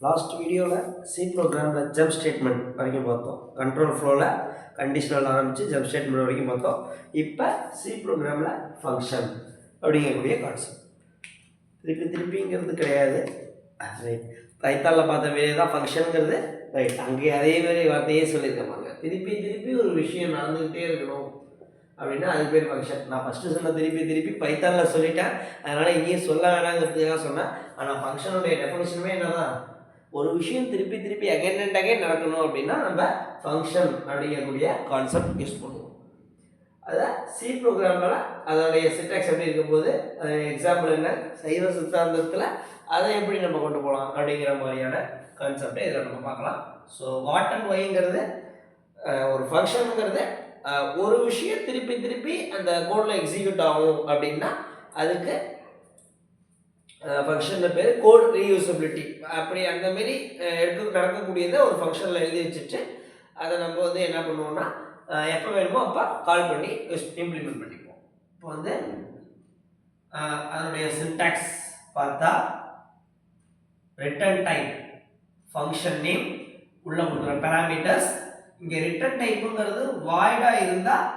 Last வீடியோவில் C ப்ரோக்ராமில் jump statement வரைக்கும் பார்த்தோம். கண்ட்ரோல் ஃப்ளோவில் கண்டிஷனல் ஆரம்பித்து ஜம்ப் ஸ்டேட்மெண்ட் வரைக்கும் பார்த்தோம். இப்போ சி ப்ரோக்ராமில் ஃபங்க்ஷன் அப்படிங்கக்கூடிய கான்செப்ட் திருப்பிங்கிறது கிடையாது. ரைட், பைத்தானில் பார்த்த வேலையை தான் ஃபங்க்ஷனுங்கிறது. ரைட், அங்கே அதே மாதிரி வார்த்தையே சொல்லியிருக்காங்க. திருப்பி ஒரு விஷயம் நடந்துக்கிட்டே இருக்கணும் அப்படின்னா அது பேர் ஃபங்க்ஷன். நான் ஃபஸ்ட்டு சொன்ன திருப்பி பைத்தானில் சொல்லிட்டேன், அதனால் இங்கேயும் சொல்ல வேணாங்கிறதுக்காக சொன்னேன். ஆனால் ஃபங்க்ஷனுடைய டெஃபினிஷனுமே என்ன தான், ஒரு விஷயம் திருப்பி அகைன் அண்ட் அகைன் நடக்கணும் அப்படின்னா நம்ம ஃபங்க்ஷன் அப்படிங்கக்கூடிய கான்செப்ட் யூஸ் பண்ணுவோம். அதை சி ப்ரோக்ராமில் அதோடைய சின்டாக்ஸ் எப்படி இருக்கும்போது எக்ஸாம்பிள் என்ன, சைவ சித்தாந்தத்தில் அதை எப்படி நம்ம கொண்டு போகலாம் அப்படிங்கிற மாதிரியான கான்செப்டை இதில் நம்ம பார்க்கலாம். ஸோ வாட் அண்ட் ஒய்ங்கிறது ஒரு ஃபங்க்ஷனுங்கிறது ஒரு விஷயம் திருப்பி அந்த கோடில் எக்ஸிக்யூட் ஆகும் அப்படின்னா அதுக்கு ஃபங்க்ஷன் பேர் கோட் ரீயூசபிலிட்டி. அப்படி அந்தமாரி நடக்கக்கூடியதை ஒரு ஃபங்க்ஷனில் எழுதி வச்சுட்டு அதை நம்ம வந்து என்ன பண்ணுவோம்னா எப்போ வேணுமோ அப்போ கால் பண்ணி இம்ப்ளிமெண்ட் பண்ணிப்போம். இப்போ வந்து அதனுடைய சின்டாக்ஸ் பார்த்தா ரிட்டர்ன் டைப், ஃபங்க்ஷன் நேம், உள்ள கொடுக்குற பேராமீட்டர்ஸ். இங்கே ரிட்டர்ன் டைப்புங்கிறது வாய்டாக இருந்தால்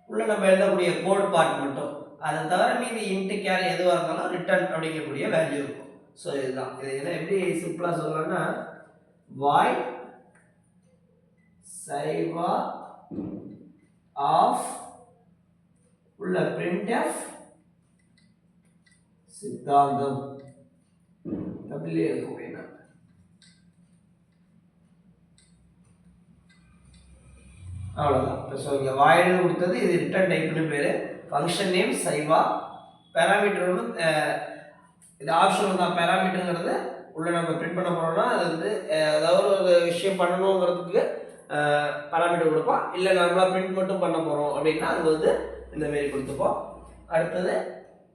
உள்ள நம்ம எழுதக்கூடிய கோட் பார்ட் மட்டும், அதை தவிர மீது இன்ட்டு கேர் எதுவாக இருந்தாலும் ரிட்டர்ன் அப்படிங்கக்கூடிய வேல்யூ இருக்கும். ஸோ இதுதான். இதை எப்படி சிம்பிளாக சொல்லலாம்னா வாய்ட் சைவா ஆஃப் உள்ள பிரிண்ட்எஃப் சித்தாந்தம் தமிழே எழுதுவோம். அவ்வளோதான். ஸோ இங்கே வாய்டு கொடுத்தது, இது ரிட்டர்ன் டைப்னு பேர். ஃபங்க்ஷன் நேம் சைவா, பேராமீட்டர் வந்து இது ஆப்ஷனல் தான். பேராமீட்டருங்கிறது உள்ள நம்ம பிரிண்ட் பண்ண போகிறோம்னா அது வந்து ஏதாவது ஒரு விஷயம் பண்ணணுங்கிறதுக்கு பேராமீட்டர் கொடுப்போம். இல்லை நம்மளாக பிரிண்ட் மட்டும் பண்ண போகிறோம் அப்படின்னா அது வந்து இந்தமாரி கொடுத்துப்போம். அடுத்தது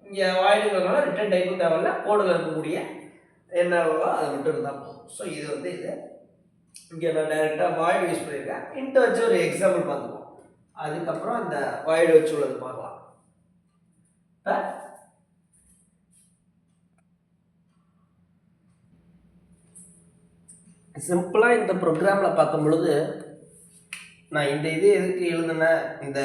இங்கே வாய்டுங்கிறதுனால ரிட்டர்ன் டைப்பும் தேவையில்ல, கோடில் இருக்கக்கூடிய என்னவோ அதை மட்டும் இருந்தால் போதும். ஸோ இது வந்து இது இங்கே நான் டைரெக்டாக வாய்டு யூஸ் பண்ணியிருக்கேன். இன்ட்டு வச்சு ஒரு எக்ஸாம்பிள் பார்த்துப்போம், அதுக்கப்புறம் அந்த வாய்டு வச்சு உள்ளது பார்க்கலாம். சிம்பிளாக இந்த ப்ரோக்ராமில் பார்க்கும் பொழுது நான் இந்த இது எதுக்கு எழுதுனேன் இந்த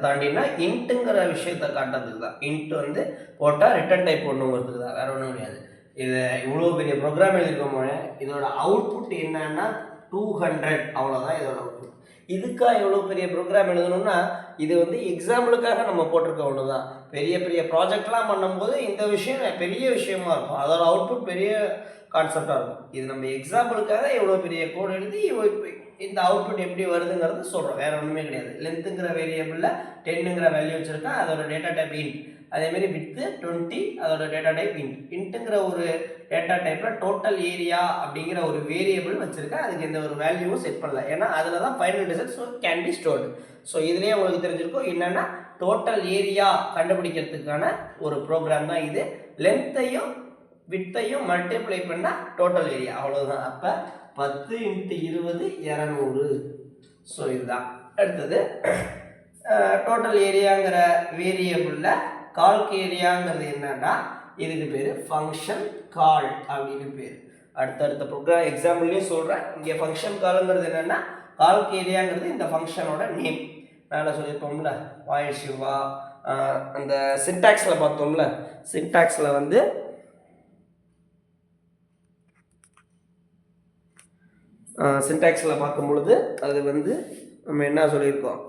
தாண்டினா இன்ட்டுங்கிற விஷயத்தை காட்டுறதுக்கு தான். இன்ட்டு வந்து போட்டால் ரிட்டர்ன் டைப் ஒன்றுங்கிறதுக்கு தான், வேறு ஒன்றும் கிடையாது. இதை இவ்வளோ பெரிய ப்ரோக்ராம் எழுதிருக்கோம். இதோட அவுட்புட் என்னன்னா 200, அவ்வளோதான் இதோட அவுட்புட். இதுக்காக எவ்வளோ பெரிய ப்ரோக்ராம் எழுதணும்னா இது வந்து எக்ஸாம்பிளுக்காக நம்ம போட்டிருக்க ஒன்று தான். பெரிய ப்ராஜெக்ட்லாம் பண்ணும்போது இந்த விஷயம் பெரிய விஷயமா இருக்கும், அதோட அவுட்புட் பெரிய கான்செப்டாக இருக்கும். இது நம்ம எக்ஸாம்பிளுக்காக எவ்வளோ பெரிய கோட் எழுதி இந்த அவுட்புட் எப்படி வருதுங்கிறது சொல்கிறோம், வேறு ஒன்றுமே கிடையாது. லென்த்துங்கிற வேரியபிளில் 10ங்கிற வேல்யூ வச்சுருக்கேன், அதோட டேட்டா டைப் இன்ட். அதேமாரி வித்து 20, அதோட டேட்டா டைப் இன்ட். இன்ட்டுங்கிற ஒரு டேட்டா டைப்பில் டோட்டல் ஏரியா அப்படிங்கிற ஒரு வேரியபிள் வச்சுருக்கேன், அதுக்கு எந்த ஒரு வேல்யூவும் செட் பண்ணல, ஏன்னா அதில் தான் final result can be stored. So இதுலேயே உங்களுக்கு தெரிஞ்சிருக்கும் என்னென்னா டோட்டல் ஏரியா கண்டுபிடிக்கிறதுக்கான ஒரு ப்ரோக்ராம் தான் இது. லென்த்தையும் வித்தையும் மல்டிப்ளை பண்ணால் டோட்டல் ஏரியா, அவ்வளோதான். அப்போ 10 × 20 200. ஸோ இதுதான். அடுத்தது டோட்டல் ஏரியாங்கிற வேரியபிளில் கால்க் ஏரியாங்கிறது என்னன்னா இதுக்கு பேர் ஃபங்க்ஷன் கால் அப்படின்னு பேர். அடுத்தடுத்த ப்ரோக்ராம் எக்ஸாம்பிள்லேயும் சொல்கிறேன். இங்கே ஃபங்க்ஷன் காலுங்கிறது என்னென்னா கால்க் ஏரியாங்கிறது இந்த ஃபங்க்ஷனோட நேம். மேலே சொல்லியிருப்போம்ல வாய்ட் சிவா, அந்த சின்டாக்ஸில் பார்த்தோம்ல, சின்டாக்ஸில் வந்து சின்டாக்ஸில் பார்க்கும் பொழுது அது வந்து நம்ம என்ன சொல்லியிருக்கோம்,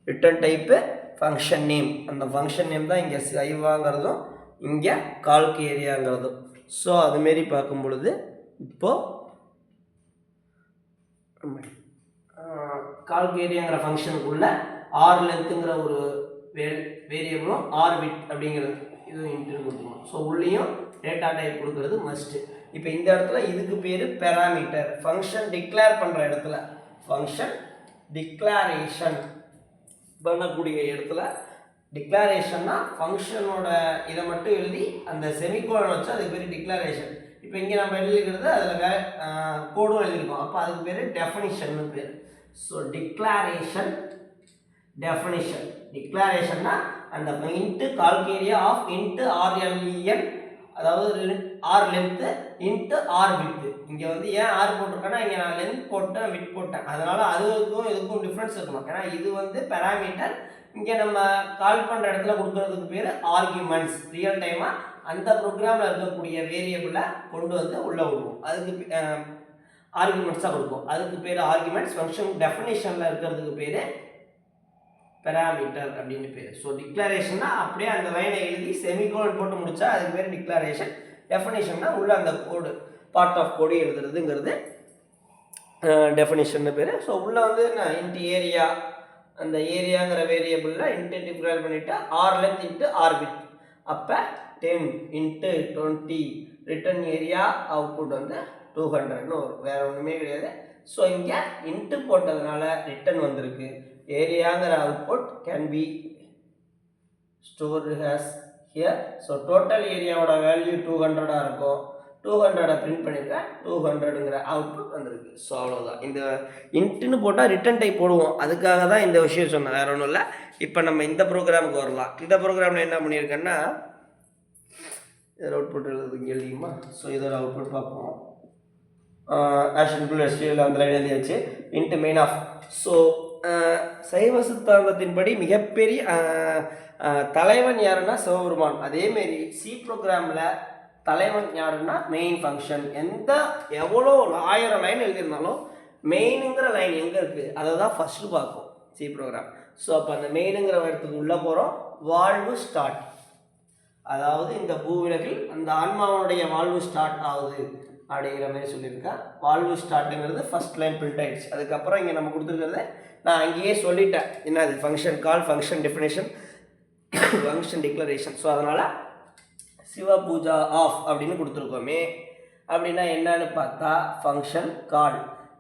ரிட்டர்ன் டைப்பு ஃபங்க்ஷன் நேம். அந்த ஃபங்க்ஷன் நேம் தான் இங்கே சைவாங்கிறதும் இங்கே கால்க் ஏரியாங்கிறதும். ஸோ அதுமாரி பார்க்கும் பொழுது இப்போது கால்க் ஏரியாங்கிற ஃபங்க்ஷனுக்குள்ள ஆர் லென்த்துங்கிற ஒரு வேரியபிளும் ஆர் விட் அப்படிங்கிறது இதுவும் இன்ட்டு கொடுக்கணும். ஸோ உள்ளேயும் டேட்டா டைப் கொடுக்கறது மஸ்ட்டு. இப்போ இந்த இடத்துல இதுக்கு பேர் பேராமீட்டர். ஃபங்க்ஷன் டிக்ளேர் பண்ணுற இடத்துல, ஃபங்க்ஷன் டிக்ளரேஷன் பண்ணக்கூடிய இடத்துல, டிக்ளரேஷன்னா ஃபங்க்ஷனோட இதை மட்டும் எழுதி அந்த செமிகோலன் வச்சு அதுக்கு பேர் டிக்ளரேஷன். இப்போ இங்கே நம்ம எழுதிக்கிறது அதில் கோடும் எழுதியிருக்கோம், அப்போ அதுக்கு பேர் டெஃபினிஷன் பேர். So declaration definition. டிக்ளரேஷன்னா அந்த int calc area of int RLEN அதாவது R length int R width. இங்கே வந்து ஏன் ஆர் போட்டிருக்கேன்னா இங்கே நான் லென்த் போட்டேன் வித் போட்டேன், அதனால் அதுக்கும் இதுக்கும் டிஃப்ரென்ஸ் இருக்கணும். ஏன்னா இது வந்து பேராமீட்டர், இங்கே நம்ம கால் பண்ணுற இடத்துல கொடுக்குறதுக்கு பேர் ஆர்கியூமெண்ட்ஸ். ரியல் டைமாக அந்த ப்ரோக்ராமில் இருக்கக்கூடிய வேரியபிளை கொண்டு வந்து உள்ளே விடுவோம், அதுக்கு ஆர்கியூமெண்ட்ஸாக கொடுப்போம். அதுக்கு பேர் ஆர்கியூமெண்ட்ஸ். ஃபங்க்ஷன் டெஃபினேஷனில் இருக்கிறதுக்கு பேர் பேராமீட்டர் அப்படின்னு பேர். ஸோ டிக்ளரேஷன்னா அப்படியே அந்த லைனை எழுதி செமிகோலன் போட்டு முடிச்சா அதுக்கு பேர் டிக்ளரேஷன். டெஃபினேஷன்னா உள்ள அந்த கோடு பார்ட் ஆஃப் கோடு எழுதுறதுங்கிறது டெஃபினேஷன் பேர். ஸோ உள்ளே வந்து நான் இன்ட்டு ஏரியா, அந்த ஏரியாங்கிற வேரியபிளில் இன்ட்டு டிஃபரல் பண்ணிவிட்டு R length int R width. அப்போ 10 இன்ட்டு 20 ரிட்டன் ஏரியா அவுட்புட் வந்து 200ன்னு வரும், வேறு ஒன்றுமே கிடையாது. ஸோ இங்கே இன்ட்டு போட்டதுனால ரிட்டன் வந்திருக்கு. ஏரியாங்கிற output can be stored as here. So total ஏரியாவோட வேல்யூ 200 இருக்கும். 200 பிரிண்ட் பண்ணியிருக்கேன், 200ங்கிற அவுட்புட் வந்திருக்கு. ஸோ அவ்வளோதான். இந்த இன்ட்டுன்னு போட்டால் ரிட்டன் டைப் போடுவோம், அதுக்காக தான் இந்த விஷயம் சொன்னேன், வேறு ஒன்றும் இல்லை. இப்போ நம்ம இந்த ப்ரோக்ராமுக்கு வரலாம். இந்த ப்ரோக்ராமில் என்ன பண்ணியிருக்கேன்னா இதில் அவுட்புட் எழுதுறதுக்கு எழுதிக்குமா. ஸோ இதோட அவுட்புட் பார்ப்போம். ஆஷன் எஸ்டிஎல் அந்த லைன் எழுதியாச்சு. Int main of. ஸோ சைவ சித்தாந்தத்தின்படி மிகப்பெரிய தலைவன் யாருன்னா சிவபெருமான். அதேமாரி சி ப்ரோக்ராமில் தலைவன் யாருன்னா மெயின் ஃபங்க்ஷன். எவ்வளோ 1000 லைன் எழுதியிருந்தாலும் மெயினுங்கிற லைன் எங்கே இருக்குது அதை தான் ஃபஸ்ட்டு பார்க்கும் சி ப்ரோக்ராம். ஸோ அப்போ அந்த மெயினுங்கிற இடத்துக்கு உள்ளே போகிறோம். வாழ்வு ஸ்டார்ட், அதாவது இந்த பூவிலகில் அந்த ஆன்மாவுடைய வாழ்வு ஸ்டார்ட் ஆகுது அப்படிங்கிற மாதிரி சொல்லியிருக்கேன். வாழ்வு ஸ்டார்ட்டுங்கிறது ஃபஸ்ட் லைன் பிரிண்ட் ஆகிடுச்சு. அதுக்கப்புறம் இங்கே நம்ம கொடுத்துருக்கிறத நான் அங்கேயே சொல்லிட்டேன், என்னது ஃபங்க்ஷன் கால், function definition, function declaration. So அதனால் சிவ பூஜா ஆஃப் அப்படின்னு கொடுத்துருக்கோமே. அப்படின்னா என்னன்னு பார்த்தா ஃபங்க்ஷன் கால்.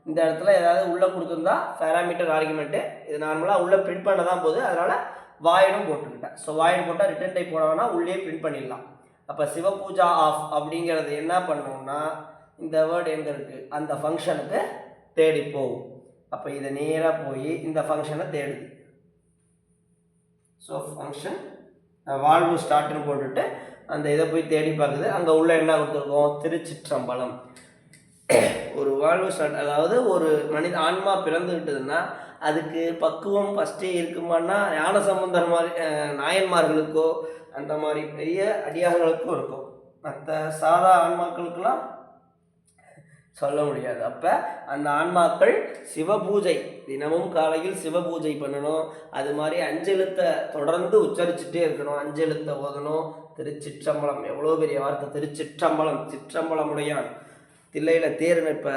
இந்த இடத்துல ஏதாவது உள்ளே கொடுத்துருந்தா பேராமீட்டர் ஆர்குமெண்ட்டு, இது நார்மலாக உள்ளே பிரிண்ட் பண்ண தான் போகுது, அதனால் வாயிடும் போட்டுக்கிட்டேன். ஸோ வாயிடு போட்டால் ரிட்டன் டைப் போட வேணால் உள்ளே பிரிண்ட் பண்ணிடலாம். அப்போ சிவபூஜா ஆஃப் அப்படிங்கிறது என்ன பண்ணணும்னா இந்த வேர்டு எங்கே இருக்குது அந்த ஃபங்க்ஷனுக்கு தேடி போகும். அப்போ இதை நேராக போய் இந்த ஃபங்க்ஷனை தேடுது. ஸோ ஃபங்க்ஷன் வாழ்வு ஸ்டார்ட்னு போட்டுட்டு அந்த இதை போய் தேடி பார்க்குது. அங்கே உள்ள என்ன கொடுத்துருக்கோம், திருச்சிற்றம்பலம். ஒரு வாழ்வு ஸ்டார்ட், அதாவது ஒரு மனித ஆன்மா பிறந்துக்கிட்டதுன்னா அதுக்கு பக்குவம் ஃபஸ்ட்டே இருக்குமான்னா ஞான சம்பந்தர் மாதிரி நாயன்மார்களுக்கோ அந்த மாதிரி பெரிய அடியார்களுக்கும் இருக்கும். மற்ற சாதா ஆன்மாக்களுக்கெல்லாம் சொல்ல முடியாது. அப்போ அந்த ஆன்மாக்கள் சிவபூஜை தினமும் காலையில் சிவபூஜை பண்ணணும். அது மாதிரி அஞ்செழுத்தை தொடர்ந்து உச்சரிச்சுட்டே இருக்கணும், அஞ்செழுத்தை ஓதணும். திருச்சிற்றம்பலம், எவ்வளோ பெரிய வார்த்தை திருச்சிற்றம்பலம். சிற்றம்பலமுடையான். தில்லையில் தேர், இப்போ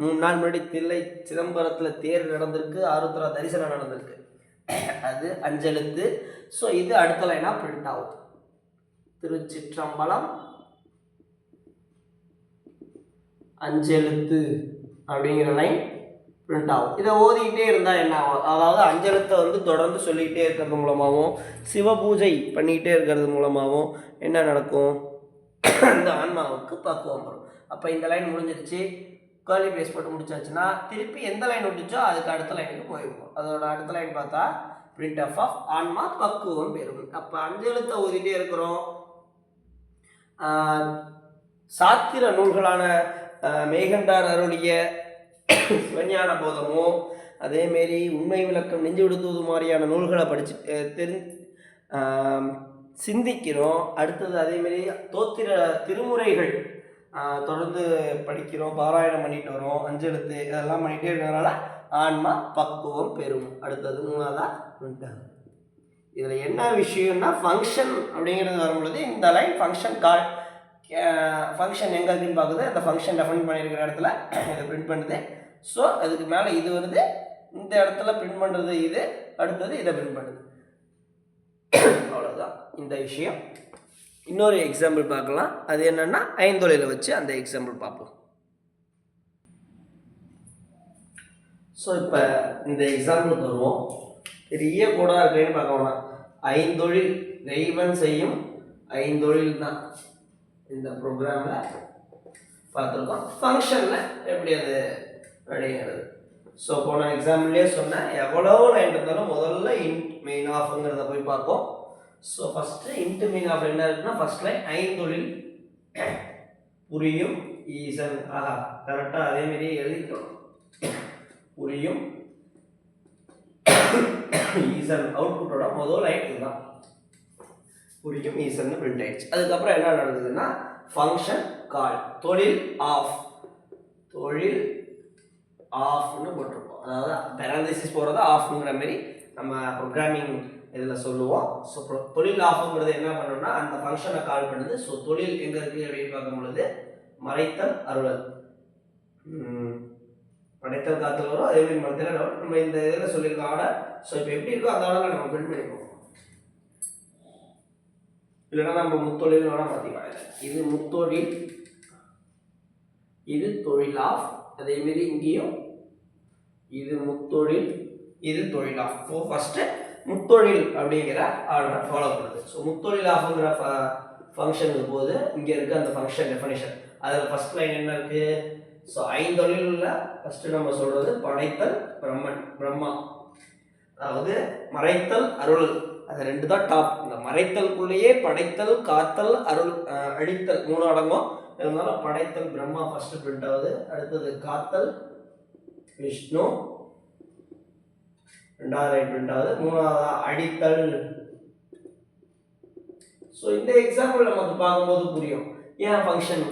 3 நாள் முன்னாடி தில்லை சிதம்பரத்தில் தேர் நடந்திருக்கு, ஆருத்ரா தரிசனம் நடந்திருக்கு, அது அஞ்செழுத்து. ஸோ இது அடுத்த லைனாக பிரிண்ட் ஆகும். திருச்சிற்றம்பலம் அஞ்செழுத்து அப்படிங்கிற லைன் பிரிண்ட் ஆகும். இதை ஓதிக்கிட்டே இருந்தால் என்ன ஆகும், அதாவது அஞ்செழுத்தை வந்து தொடர்ந்து சொல்லிக்கிட்டே இருக்கிறது மூலமாகவும் சிவபூஜை பண்ணிக்கிட்டே இருக்கிறது மூலமாகவும் என்ன நடக்கும், அந்த ஆன்மாவுக்கு பக்குவம் வரும். அப்போ இந்த லைன் முடிஞ்சிருச்சு, கேர்லி பிரேஸ் போட்டு முடிச்சாச்சுன்னா திருப்பி எந்த லைன் விட்டுச்சோ அதுக்கு அடுத்த லைனுக்கு போயிருக்கும். அதோட அடுத்த லைன் பார்த்தா பிரிண்ட் ஆஃப் ஆன்மா பக்குவம் பெறும். அப்போ அஞ்செழுத்தை ஓதிட்டே இருக்கிறோம். சாத்திர நூல்களான மேகண்டார் அருளிய சிவஞான போதமும் அதேமாரி உண்மை விளக்கம் நெஞ்சு விடுத்துவது மாதிரியான நூல்களை படித்து சிந்திக்கிறோம். அடுத்தது அதேமாரி தோத்திர திருமுறைகள் தொடர்ந்து படிக்கிறோம், பாராயணம் பண்ணிட்டு வரோம், அஞ்செழுத்து இதெல்லாம் பண்ணிகிட்டே இருக்கிறதுனால ஆன்மா பக்குவம் பெறும். அடுத்தது 3ஆவதா இதில் என்ன விஷயம்னா ஃபங்க்ஷன் அப்படிங்கிறது வரும்பொழுது இந்த லைன் ஃபங்க்ஷன் கால். ஃபங்க்ஷன் எங்கே இருக்குன்னு பார்க்குது, அந்த ஃபங்க்ஷன் டெஃபைன் பண்ணியிருக்கிற இடத்துல இதை பிரிண்ட் பண்ணுது. ஸோ அதுக்கு மேலே இது வருது, இந்த இடத்துல பிரிண்ட் பண்ணுறது இது, அடுத்தது இதை பிரிண்ட் பண்ணுது. அவ்வளோதான் இந்த விஷயம். இன்னொரு எக்ஸாம்பிள் பார்க்கலாம். அது என்னென்னா ஐந்தொழிலை வச்சு அந்த எக்ஸாம்பிள் பார்ப்போம். ஸோ இப்போ இந்த எக்ஸாம்பிளுக்கு வருவோம். பெரிய கூடாக இருக்குன்னு பார்க்க வேணாம். ஐந்தொழில் தெய்வன் செய்யும் ஐந்தொழில் தான் இந்த ப்ரோக்ராமில் பார்த்துருக்கோம். ஃபங்க்ஷனில் எப்படி அது அப்படிங்கிறது. ஸோ போன எக்ஸாம்பிள்லேயே சொன்னேன், எவ்வளோ லைன் இருந்தாலும் முதல்ல இன்ட் மெயின் ஆஃப்ங்கிறத போய் பார்ப்போம். So first int main of என்ன இருக்குன்னா ஃபஸ்ட் லைன் ஐந்தொழில் புரியும் ஈசன். ஆஹா, கரெக்டாக அதேமாரி எழுதிக்கணும். புரியும் ஈசன் அவுட்புட்டோட முதல் லைன் இதுதான். புரியும் ஈசன் பிரிண்ட் ஆயிடுச்சு. அதுக்கப்புறம் என்ன நடந்ததுன்னா ஃபங்க்ஷன் கால் தொழில் ஆஃப். தொழில் ஆஃப்னு போட்டிருப்போம். அதாவது பேரந்திசிஸ் போகிறத ஆஃப்ங்கிற மாதிரி நம்ம ப்ரோக்ராமிங் இதில் சொல்லுவோம். ஸோ தொழில் ஆஃப்ங்கிறது என்ன பண்ணணும்னா அந்த ஃபங்க்ஷனை கால் பண்ணுது. ஸோ தொழில் எங்கே இருக்குது அப்படின்னு பார்க்கும் பொழுது மறைத்தல் அருளல். படைத்தல் காத்தல் வரும், அதே மாதிரி மறைத்தல் வரும். நம்ம இந்த இதில் சொல்லியிருக்கோம் ஆர்டர். ஸோ இப்போ எப்படி இருக்கோ அந்த ஆர்டரில் நம்ம பிரிண்ட் பண்ணிப்போம். இல்லைன்னா நம்ம முத்தொழில் வேணால் மாற்றிக்கலாம். இது முத்தொழில், இது தொழில் ஆஃப். அதேமாரி இங்கேயும் இது முத்தொழில், இது தொழில் ஆஃப். ஸோ ஃபஸ்ட்டு முத்தொழில் அப்படிங்கிற ஆர்டரை ஃபாலோ பண்ணுது. ஸோ முத்தொழில் ஆஃப்ங்கிற ஃபங்க்ஷனுக்கு போது இங்கே இருக்குது அந்த ஃபங்க்ஷன் டெஃபினேஷன். அதில் ஃபஸ்ட் லைன் என்ன இருக்குது? ஸோ ஐந்தொழிலில் ஃபஸ்ட்டு நம்ம சொல்கிறது படைத்தல் பிரம்மா. அதாவது மறைத்தல் அருள், அது ரெண்டு தான் டாப். இந்த மறைத்தலுக்குள்ளேயே படைத்தல் காத்தல் அருள் அழித்தல் 3 அடங்கும். இருந்தாலும் படைத்தல் பிரம்மா ஃபஸ்ட்டு பிரிண்ட் ஆகுது. அடுத்தது காத்தல் விஷ்ணு 2வது லைன் பிரிண்ட் ஆகுது. 3வது அடித்தல். ஸோ இந்த எக்ஸாம்பிள் நமக்கு பார்க்கும்போது புரியும் ஏன் ஃபங்க்ஷன்.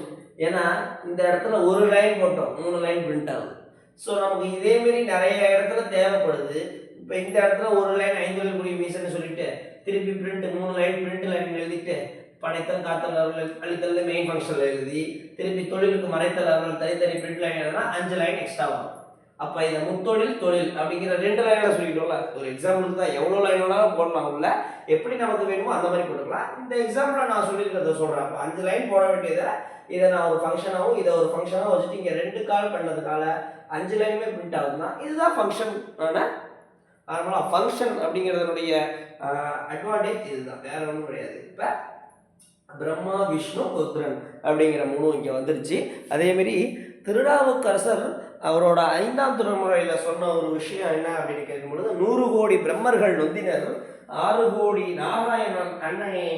ஏன்னா இந்த இடத்துல ஒரு லைன் போட்டோம், 3 லைன் பிரிண்ட் ஆகுது. ஸோ நமக்கு இதேமாரி நிறைய இடத்துல தேவைப்படுது. இப்போ இந்த இடத்துல ஒரு லைன் 5 வழி புரியும் ஈசன்னு சொல்லிட்டு திருப்பி பிரிண்ட் 3 லைன் பிரிண்ட் லைன் எழுதிட்டு படைத்தல் காத்தல் அருள் அழித்தல் மெயின் ஃபங்க்ஷனில் எழுதி திருப்பி தொழிலுக்கு மறைத்தல் அருள் தனித்தனி பிரிண்ட் லைன் எழுதுனா 5 லைன் எக்ஸ்ட்ரா வரும். அப்போ இதை முத்தொழில் தொழில் அப்படிங்கிற 2 லைனில் சொல்லிட்டோம்ல. ஒரு எக்ஸாம்பிளுக்கு தான் எவ்வளோ லைன் வேணாலும் போடலாம். உள்ள எப்படி நமக்கு வேணுமோ அந்த மாதிரி போட்டுக்கலாம். இந்த எக்ஸாம்பிளில் நான் சொல்லியிருக்கிறத சொல்கிறேன். அப்போ 5 லைன் போட வேண்டியதை இதை நான் ஒரு ஃபங்க்ஷனாகவும் இதை ஒரு ஃபங்க்ஷனாகவும் வச்சுட்டு இங்கே 2 கால் பண்ணதுனால 5 லைனுமே பிரிண்ட் ஆகுதுன்னா இதுதான் ஃபங்க்ஷன். நார்மலாக ஃபங்க்ஷன் அப்படிங்கிறதுனுடைய அட்வான்டேஜ் இதுதான், வேற ஒன்றும் கிடையாது. இப்போ பிரம்மா விஷ்ணு ருத்ரன் அப்படிங்கிற 3 இங்கே வந்துருச்சு. அதேமாரி திருநாவுக்கரசர் அவரோட 5ஆம் திருமுறையில் சொன்ன ஒரு விஷயம் என்ன அப்படின்னு கேட்கும்பொழுது 100 கோடி பிரம்மர்கள் நொந்தினர் 6 கோடி நாராயணன் அண்ணனே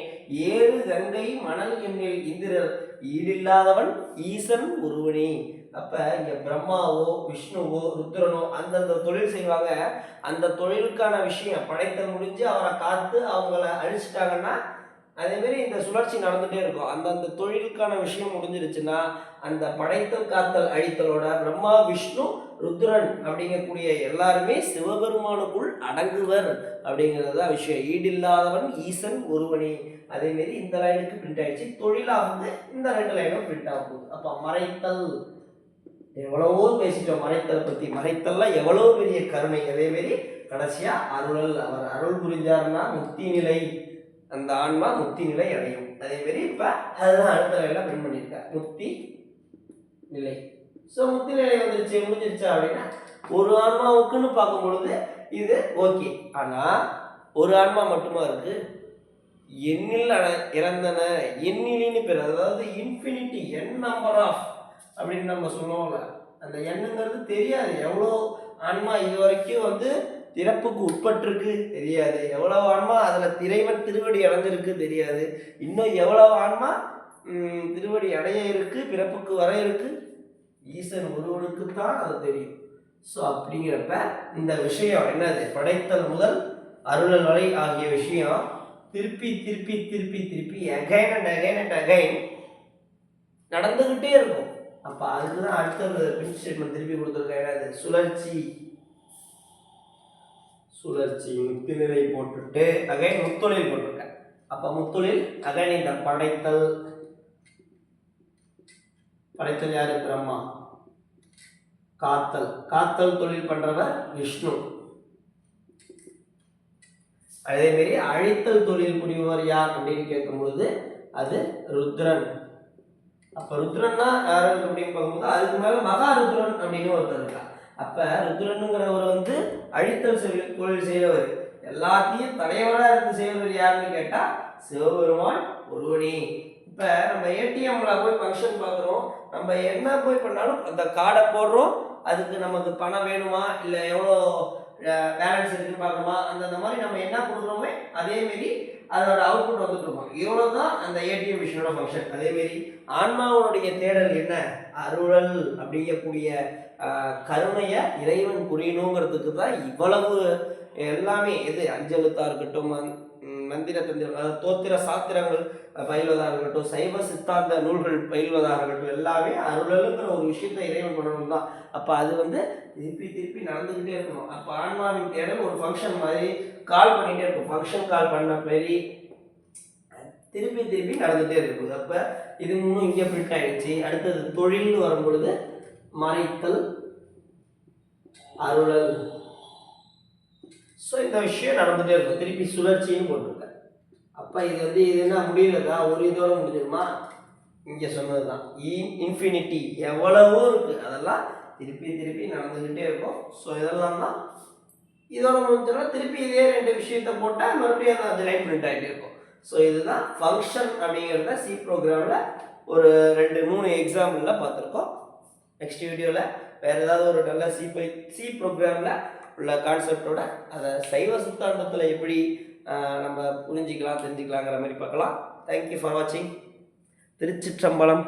7 கங்கை மணல் எண்ணில் இந்திரர் ஈடில்லாதவன் ஈசன் ஒருவனே. அப்போ இங்கே பிரம்மாவோ விஷ்ணுவோ ருத்ரனோ அந்தந்த தொழில் செய்வாங்க. அந்த தொழிலுக்கான விஷயம் படைத்தல் முடிஞ்சு அவரை காத்து அவங்கள அழிச்சிட்டாங்கன்னா அதேமாரி இந்த சுழற்சி நடந்துகிட்டே இருக்கும். அந்தந்த தொழிலுக்கான விஷயம் முடிஞ்சிருச்சுன்னா அந்த படைத்தல் காத்தல் அழித்தலோட பிரம்மா விஷ்ணு ருத்ரன் அப்படிங்கக்கூடிய எல்லாருமே சிவபெருமானுக்குள் அடங்குவர் அப்படிங்கிறது தான் விஷயம். ஈடில்லாதவன் ஈசன் ஒருவனே. அதேமாரி இந்த லைனுக்கு பிரிண்ட் ஆயிடுச்சு. தொழிலாக இந்த 2 லைனும் பிரிண்ட் ஆக போகுது. அப்போ மறைத்தல் எவ்வளவோ பேசிட்டோம் மறைத்தலை பற்றி. மறைத்தல்லாம் எவ்வளோ பெரிய கருணை. அதேமாரி கடைசியாக அருளல். அவர் அருள் புரிஞ்சாருன்னா முக்தி நிலை, அந்த ஆன்மா முக்தி நிலை அடையும். அதேமாரி இப்போ அதுதான் அடுத்த நிலையில பிரிண்ட் பண்ணியிருக்கார் முக்தி நிலை. ஸோ முக்தி நிலை வந்துருச்சு முடிஞ்சிருச்சா அப்படின்னா ஒரு ஆன்மாவுக்குன்னு பார்க்கும் பொழுது இது ஓகே. ஆனால் ஒரு ஆன்மா மட்டுமா இருக்கு. எண்ணில் இறந்தன எண்ணிலின்னு பேர், அதாவது இன்ஃபினிட்டி என் நம்பர் ஆஃப் அப்படின்னு நம்ம சொல்லுவோம்ல. அந்த எண்ணுங்கிறது தெரியாது. எவ்வளோ ஆன்மா இது வரைக்கும் திறப்புக்கு உட்பட்டிருக்கு தெரியாது. எவ்வளவு ஆன்மா அதில் இறைவன் திருவடி அடைஞ்சிருக்கு தெரியாது. இன்னும் எவ்வளவு ஆன்மா திருவடி அடைய இருக்கு, பிறப்புக்கு வர இருக்கு, ஈசன் ஒருவனுக்கு தான் அது தெரியும். ஸோ அப்படிங்கிறப்ப இந்த விஷயம் என்னது, படைத்தல் முதல் அருளல் வரை ஆகிய விஷயம் திருப்பி திருப்பி திருப்பி திருப்பி again and again and again நடந்துக்கிட்டே இருக்கும். அப்போ அதுக்கு தான் அடுத்த பிரிண்ட் ஸ்டேட்மெண்ட் திருப்பி கொடுத்துருக்கேன். என்னது, சுழற்சி. சுழற்சி முக்தி நிலை போட்டுட்டு அகைன் முத்தொழில் போட்டிருக்கேன். அப்போ முத்தொழில் அகைன் இந்த படைத்தல். படைத்தல் யாரு, பிரம்மா. காத்தல், காத்தல் தொழில் பண்றவர் விஷ்ணு. அதேமாரி அழித்தல் தொழில் புரிபவர் யார் அப்படின்னு கேட்கும் பொழுது அது ருத்ரன். அப்ப ருத்ரன்னா யாரு அப்படின்னு பார்க்கும்போது அதுக்கு மேல மகா ருத்ரன் அப்படின்னு ஒருத்தர் இருக்கா. அப்ப ருத்ரனுங்கிறவர் அழித்தல் தொழில் செய்யறவர். எல்லாத்தையும் தலைவராக இருந்து செய்யறவர் யாருன்னு கேட்டா சிவபெருமான் ஒருவனே. இப்ப நம்ம ஏடிஎம்ல போய் ஃபங்க்ஷன் பார்க்குறோம். நம்ம என்ன போய் பண்ணாலும் அந்த கார்டை போடுறோம். அதுக்கு நமக்கு பணம் வேணுமா இல்லை எவ்வளோ பேலன்ஸ் இருக்குன்னு பார்க்கணுமா, அந்த மாதிரி நம்ம என்ன கொடுக்குறோமே அதேமாரி அதோட அவுட்புட் வந்துட்டு இருக்கோம். இவ்வளோ தான் அந்த ஏடிஎம் மிஷினோட ஃபங்க்ஷன். அதேமாரி ஆன்மாவுடைய தேடல் என்ன? அருளல் அப்படிங்கக்கூடிய கருணையை இறைவன் புரியணுங்கிறதுக்கு தான் இவ்வளவு எல்லாமே. எது அஞ்செழுத்தாக இருக்கட்டும், மந்திர தந்திரம், தோத்திர சாத்திரங்கள் பயில்வதாக இருக்கட்டும், சைவ சித்தாந்த நூல்கள் பயில்வதாக இருக்கட்டும், எல்லாமே அருளலுங்கிற ஒரு விஷயத்தை இறைவன் பண்ணணும் தான். அப்போ அது திருப்பி திருப்பி நடந்துக்கிட்டே இருக்கணும். அப்போ ஆன்மாவின் தேடல் ஒரு ஃபங்க்ஷன் மாதிரி கால் பண்ணிகிட்டே இருக்கும். ஃபங்க்ஷன் கால் பண்ண பெரிய திருப்பி திருப்பி நடந்துகிட்டே இருக்குது. அப்போ இது இன்னும் இங்கே ஃபிட் ஆகிடுச்சு. அடுத்தது தொழில்னு வரும்பொழுது மறைத்தல், அருளல். ஸோ இந்த விஷயம் நடந்துகிட்டே இருக்கும். திருப்பி சுழற்சியும் போட்டிருக்கேன். அப்போ இது என்ன முடியலதா, ஒரு இதோட முடிஞ்சிருமா? இங்கே சொன்னது தான் இன்ஃபினிட்டி எவ்வளவோ இருக்குது, அதெல்லாம் திருப்பி திருப்பி நடந்துக்கிட்டே இருக்கும். ஸோ இதெல்லாம் தான் இதோட முடிஞ்சோன்னா திருப்பி இதே 2 விஷயத்தை போட்டால் மறுபடியும் அந்த லைன் பிரிண்ட் ஆகிட்டே இருக்கும். ஸோ இதுதான் ஃபங்க்ஷன் அப்படிங்கிறத சி ப்ரோக்ராமில் ஒரு 2-3 எக்ஸாம்பிளில் பார்த்துருக்கோம். நெக்ஸ்ட் வீடியோவில் வேறு ஏதாவது ஒரு நல்ல சி ப்ரோக்ராமில் உள்ள கான்செப்டோட அதை சைவ சித்தாந்தத்தில் எப்படி நம்ம புரிஞ்சிக்கலாம் தெரிஞ்சுக்கலாங்கிற மாதிரி பார்க்கலாம். தேங்க்யூ ஃபார் வாட்சிங். திருச்சிற்றம்பலம்.